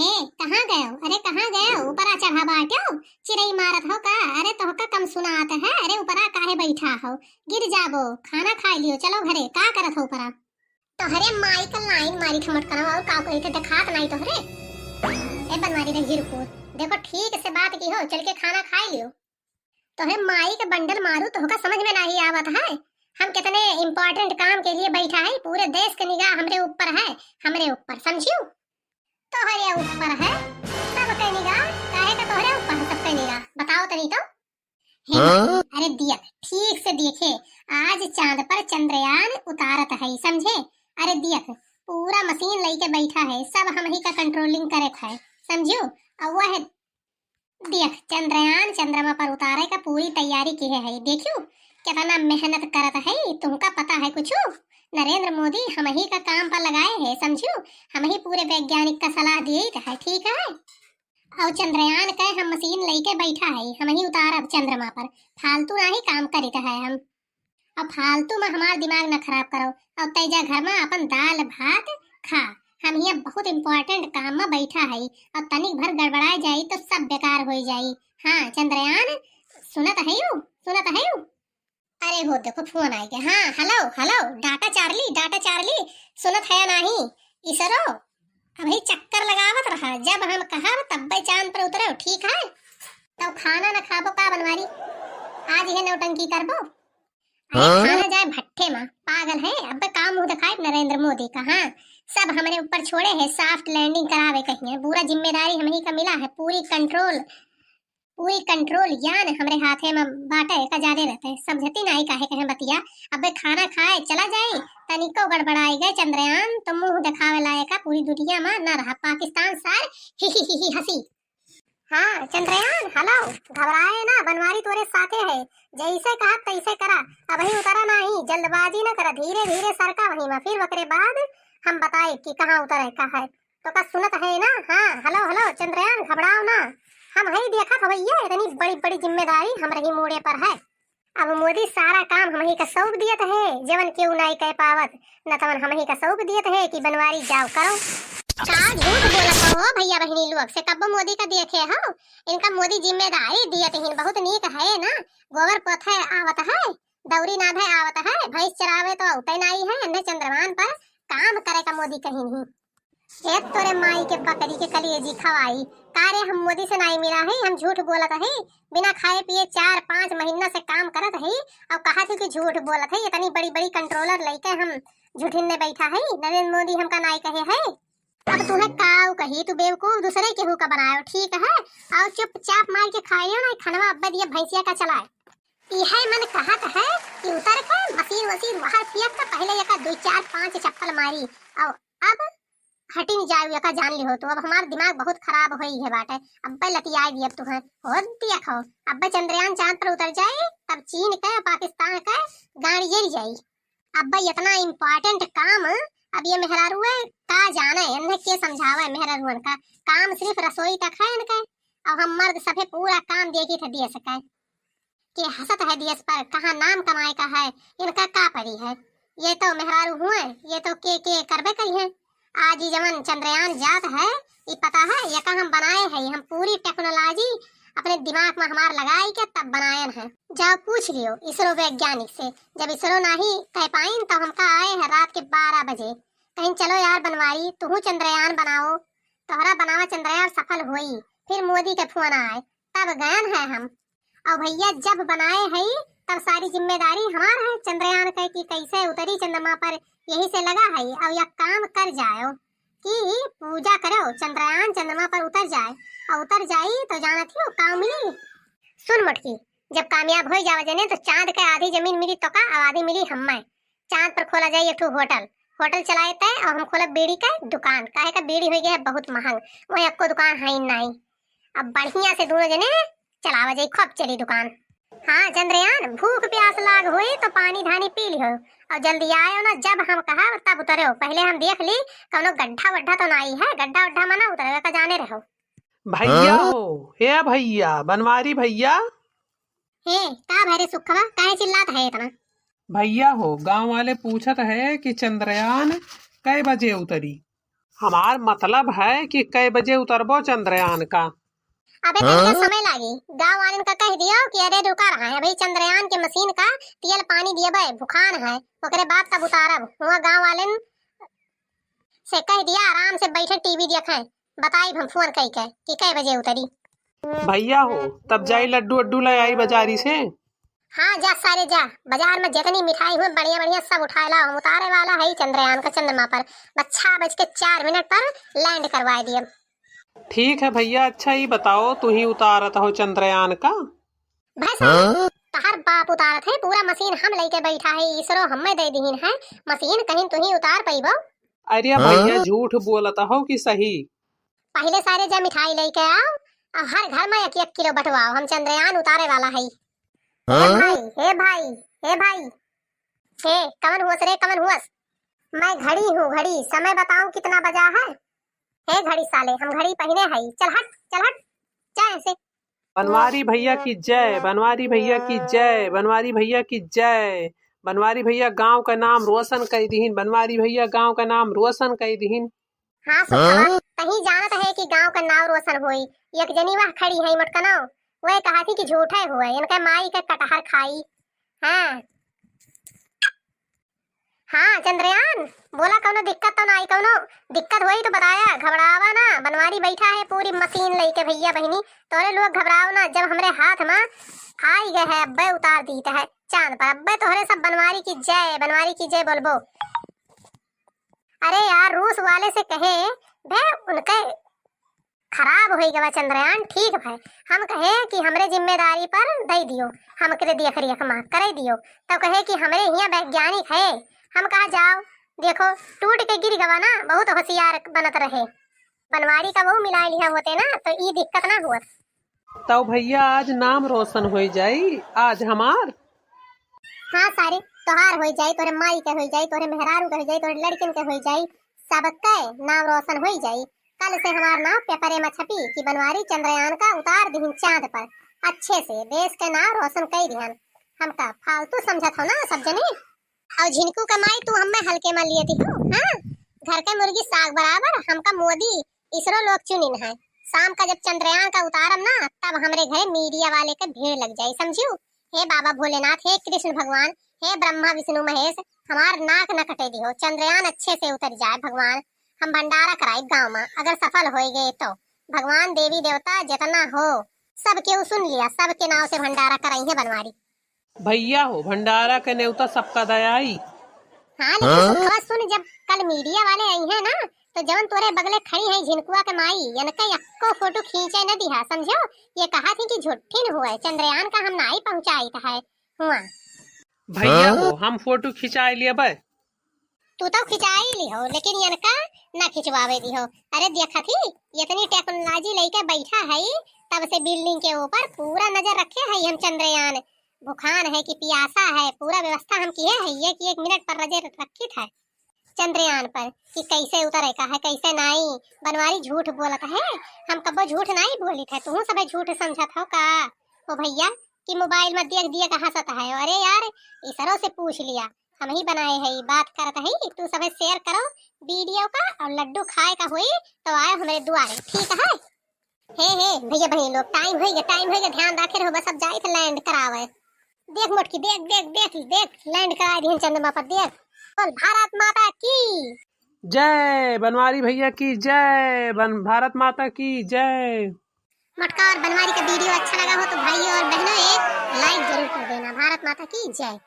हे कहाँ गए हो? अरे कहाँ गए हो? ऊपरा चढ़ा बाटे हो? चिड़ई मारत हो का? अरे तोहका कम सुनात है। अरे ऊपरा काहे बैठा हो? गिर जाबो। खाना खा लियो, चलो घरे। का करत हो ऊपरा? तोहरे माई का लाइन मारी ठमट करवा और का कोई ते दिखात नहीं तोहरे। ए बनवारी रे गिरपुर, देखो ठीक से बात की हो, चल के खाना खा लियो। तोहे माई के बंडल मारू तोहका समझ में नहीं आवत है। हम कितने इम्पोर्टेंट काम के लिए बैठा है, पूरे देश की निगाह हमरे ऊपर है, हमरे ऊपर समझियो। तोहरे ऊपर है सबके निगाह, काहे का तोहरे ऊपर है सबके निगाह, बताओ तनी तो। अरे देख ठीक से देखे, आज चांद पर चंद्रयान उतारत है, समझे। अरे देख पूरा मशीन लेके बैठा है, सब हम ही का कंट्रोलिंग करत है, समझियो। और वह देख चंद्रयान चंद्रमा पर उतारे का पूरी तैयारी की है, देखियो कितना मेहनत करत है, तुमका पता है कुछ? नरेंद्र मोदी हम ही का काम पर लगाए हैं, समझियो। हम ही पूरे वैज्ञानिक का सलाह दिए है, ठीक है। और चंद्रयान के हम मशीन लेके बैठा है, हम ही उतारब चंद्रमा पर। फालतू नहीं काम करित है हम। अब फालतू में हमार दिमाग न खराब करो, और तेजा घर में अपन दाल भात खा। हम यहाँ बहुत इम्पोर्टेंट काम में बैठा है, और तनिक भर गड़बड़ाए जाई तो सब बेकार हो जाई। हाँ चंद्रयान सुनत है यू, सुनत है यू। अरे वो देखो फोन आ गया। हाँ हेलो हेलो, डाटा चार्ली सुनत है नहीं? इसरो अभी चक्कर लगावत रहा, जब हम कहा तब भाई चांद पर उतरे, ठीक है। तो खाना न खाबो का बनवारी? आज ये नौटंकी करबो? अरे खाना जाए भट्ठे में, पागल है। अब काम मुंह दिखाए नरेंद्र मोदी का। हाँ सब हमारे ऊपर छोड़े है, सॉफ्ट लैंडिंग करावे कहीं है, पूरा जिम्मेदारी हम ही का मिला है, पूरी कंट्रोल यान हमरे हाथे में बाटे का जादे रहते, समझती नहीं काहे कहे बतिया। अबे खाना खाए चला जाए, तनिको गड़बड़ाई गए चंद्रयान तो मुंह दिखावे लायक पूरी दुनिया में न रहा, पाकिस्तान सार ही हंसी। हाँ चंद्रयान हेलो, घबराए ना, बनवारी तोरे साथे है, जैसे कहा तैसे करा। अब ही उतरा नहीं, जल्दबाजी न करा, धीरे धीरे सरका वहीं में, फिर वकरे बाद हम बताए कि कहाँ उतरे का है। तो का सुनत है ना? हाँ हेलो हेलो चंद्रयान, घबराओ ना, हम ही देखा था भैया, इतनी बड़ी बड़ी जिम्मेदारी हम रही मोड़े पर है। अब मोदी सारा काम हम ही का सौंप दियत है, जीवन क्यों नहीं कह पावत, न तवन हम ही का सौंप दियत है कि बनवारी जाओ करो। का झूठ बोलत हो भैया बहनी लोग से, कब मोदी का देखे हो? इनका मोदी जिम्मेदारी दियत ही बहुत नीक है ना, गोबर पोथे आवत है, दौरी नाधे आवत है, भैंस चरावे तो औते नहीं है, अन्य चंद्रमान पर काम करे का मोदी कहीं नहीं। एक तोरे माई के बकरी के कलेजी खवाई, कारे हम मोदी से नहीं मिला है, हम झूठ बोलत है, बिना खाए पिए 4-5 महीना से काम करत है, और कहा थी कि झूठ बोलत है, इतनी बड़ी बड़ी कंट्रोलर लेके हम झूठिन में बैठा है, नरेंद्र मोदी हमका नहीं कहे है। अब तुम्हें काऊ कही, तू बेवकूफ दूसरे केहू का बनायो, ठीक है। और चुपचाप मार के खाइयो ना, खनवा अब्बा दिया भैंसिया का चलाए। यह मन कहत है कि उतर के मशीन बाहर फियक का पहले यका 2-4-5 चप्पल मारी, और अब हटी नहीं जाओ यका जान ली हो। तो अब हमारा दिमाग बहुत खराब हो ही है बाटे, अब्बे लतियाई भी अब तुम्हें हो दिया खो, अब्बे चंद्रयान चांद पर उतर जाए तब चीन का पाकिस्तान का गाड़ी जल जाई। अब्बे इतना इम्पोर्टेंट काम अब ये मेहरारू है का जाने, इन्हें के समझावा है मेहरारू का काम सिर्फ रसोई तक है इनका, और हम मर्द सफे पूरा काम देखी थे दिए सके कि हसत है दियस पर, कहाँ नाम कमाए का है, इनका का पड़ी है। ये तो मेहरारू हुए, ये तो के करबे करी है। आज ही जवन चंद्रयान जात है, ये पता है ये का हम बनाए हैं, हम पूरी टेक्नोलॉजी अपने दिमाग में हमार लगाई के तब बनाए हैं। जाओ पूछ लियो इसरो वैज्ञानिक से, जब इसरो नहीं कह पाई तो हमका आए हैं रात के 12 बजे, कहीं चलो यार बनवारी तू चंद्रयान बनाओ, तोहरा बनावा चंद्रयान सफल हुई, फिर मोदी के फोन आए तब गयन है हम। और भैया जब बनाए है तब सारी जिम्मेदारी हमार है चंद्रयान के कि कैसे उतरी चंद्रमा पर, यही से लगा है। अब यह काम कर जाओ कि पूजा करो, चंद्रयान चंद्रमा पर उतर जाए, और उतर जाई तो जानत हो काम मिली। सुन मटकी, जब कामयाब हो जावे जने तो चांद के आधी जमीन मिली तो का, और आधी मिली हमें। चांद पर खोला जाए एक होटल चलाए थे, और हम खोला बीड़ी का दुकान, काहे का बीड़ी हो गया है बहुत महंग, वही आपको दुकान है नहीं। अब बढ़िया से दोनों जने चलावा जाए, खूब चली दुकान। हाँ चंद्रयान भूख प्यास लाग हुई तो पानी धानी पी लियो, और जल्दी आयो ना, जब हम कहा तब उतरे हो। पहले हम देख ली कौनो गड्ढा वड्ढा तो नहीं है, गड्ढा वड्ढा मना उतरे का जाने रहो। भैया हो, हे भैया बनवारी भैया। हे का भरे सुखवा, काहे चिल्लात है इतना? भैया हो, गांव वाले पूछत है कि चंद्रयान कै बजे उतरी। हमार मतलब है कि कै बजे उतरबो चंद्रयान का। अबे तनिका समय लागी। गाँव वालन का कह दियो कि अरे रुका रहा है भाई, चंद्रयान के मशीन का तेल पानी दिए बे भुखान है, ओकरे बाद तब उतारब। हुआ गाँव वालन से कह दिया आराम से बैठे टीवी देखें, बताई हम फोन कई के कि कै बजे उतरी। भैया हो तब जाई लड्डू अड्डू ले आई बाजारी से। हाँ जा सारे जा, बाजार में जितनी मिठाई हुई बढ़िया बढ़िया सब उठा ला, हम उतारे वाला है चंद्रयान का चंद्रमा पर। बस 6:04 पर लैंड करवा दिए। ठीक है भैया, अच्छा ही बताओ तू ही उतारत हो चंद्रयान का। भैंसा तहर बाप उतारत है, पूरा मशीन हम लेके बैठा है, इसरो हमें दे दीन है मशीन, कहीं तू ही उतार पैबो। अरे भैया झूठ बोलता हो कि सही। पहले सारे जा मिठाई लेके आओ और हर घर में 1-1 किलो बंटवाओ, हम चंद्रयान उतारे वाला है। हे भाई हे भाई हे भाई, हे कमन हुआ रे कमन हुआ? मैं घड़ी हूँ घड़ी, समय बताऊं कितना बजा है? हे घड़ी साले, हम घड़ी पहने है, चल हट चल हट जा ऐसे। बनवारी भैया की जय, बनवारी भैया की जय, बनवारी भैया की जय। बनवारी भैया गांव का नाम रोशन कर दीन, बनवारी भैया गांव का नाम रोशन कर दीन। हाँ सुखवा, कहीं जानत है कि गांव का नाम रोशन होई। एक जनी वह खड़ी है मोटकनो, वह कहा थी कि झूठे हुए इनका माई का कटहर खाई। हाँ हाँ चंद्रयान बोला, कौनो दिक्कत तो नहीं? कौनो दिक्कत हुई तो बताया, घबरावा ना। बनवारी बैठा है पूरी मशीन लेके भैया बहनी, तोरे लोग घबराओ ना। जब हमरे हाथ में आई गए है अब्बे उतार दी है चांद पर, अब्बे तोहरे सब बनवारी की जय, बनवारी की जय बोलबो। अरे यार रूस वाले से कहे भे उनके खराब हो गवा चंद्रयान, ठीक है हम कहे कि हमरे जिम्मेदारी पर दे दियो, हम करे देख रेख मां करे दियो। तो कहे कि हमरे यहाँ वैज्ञानिक है, हम कहा जाओ देखो टूट के गिर गवा ना, बहुत होशियार बनत रहे। बनवारी का वो मिला लिया होते ना तो ये दिक्कत ना हुआ। तो भैया आज नाम रोशन हो जाई आज हमार। हाँ सारे तोहार हो जाई, तोरे माई के हो जाई, तोरे मेहरारू के हो जाई, तोरे लड़किन के हो जाई, सबके नाम रोशन हो जाई। कल से हमार नाम पेपरे में छपी कि बनवारी चंद्रयान का उतार दीन चांद पर, अच्छे से देश के नाम रोशन कर दिहन। हमका फालतू समझत हो ना सब जने। और झिनकू कमाई तू हमें हल्के में लिए थी हो। हाँ घर के मुर्गी साग बराबर, हमका मोदी इसरो लोग चुनिन है। शाम का जब चंद्रयान का उतारम ना तब हमरे घर मीडिया वाले के भीड़ लग जाये, समझियो। हे बाबा भोलेनाथ, हे कृष्ण भगवान, हे ब्रह्मा विष्णु महेश, हमार नाक न कटे दी हो, चंद्रयान अच्छे से उतर जाए भगवान। हम भंडारा कराए गांव में, अगर सफल हो गए तो भगवान देवी देवता जितना हो सबके सुन लिया, सबके नाव से भंडारा कराई है बनवारी। भैया हो भंडारा के न्योता सबका दयाई। हाँ लेकिन सुखवा सुन, जब कल मीडिया वाले आई है ना तो जवन तोरे बगले खड़ी है झिनकुआ के माई, इनके अक्को फोटो खींचे न दिया, समझो। ये कहा थी कि झुट्ठिन हुआ चंद्रयान का हम नहीं पहुंचाई है हुआ। भैया हो हम फोटो खिंचाई लिए बे। तू तो खिंचाई ली हो लेकिन इनका न खिंचवावे दी हो। अरे देखा थी इतनी टेक्नोलॉजी लेके बैठा है, तब से बिल्डिंग के ऊपर पूरा नजर रखे है हम चंद्रयान। भूखान है कि प्यासा है, पूरा व्यवस्था हम किए है, ये कि 1 मिनट पर नजर रखी था चंद्रयान पर कि कैसे उतरे का है कैसे नहीं। बनवारी झूठ बोलत है, हम कबो झूठ नहीं बोली थे, तू सब झूठ समझत हो का? ओ भैया कि मोबाइल में देख दिया कहाँ सता है। अरे यार इसरो से पूछ लिया, हम ही बनाए है, बात करत है। तू सब शेयर करो वीडियो का, और लड्डू खाए का हुई तो आए हमारे दुआरे, ठीक है? हे भैया बहन लोग टाइम हो गया, ध्यान रखे रहो, बस अब जाए थे लैंड करावे। देख मोटकी देख देख देख देख लैंड करा दी चंद्रमा पर, देख। बोल भारत माता की जय, बनवारी भैया की जय, भारत माता की जय। मटका और बनवारी का वीडियो अच्छा लगा हो तो भाइयों और बहनों एक लाइक जरूर कर देना। भारत माता की जय।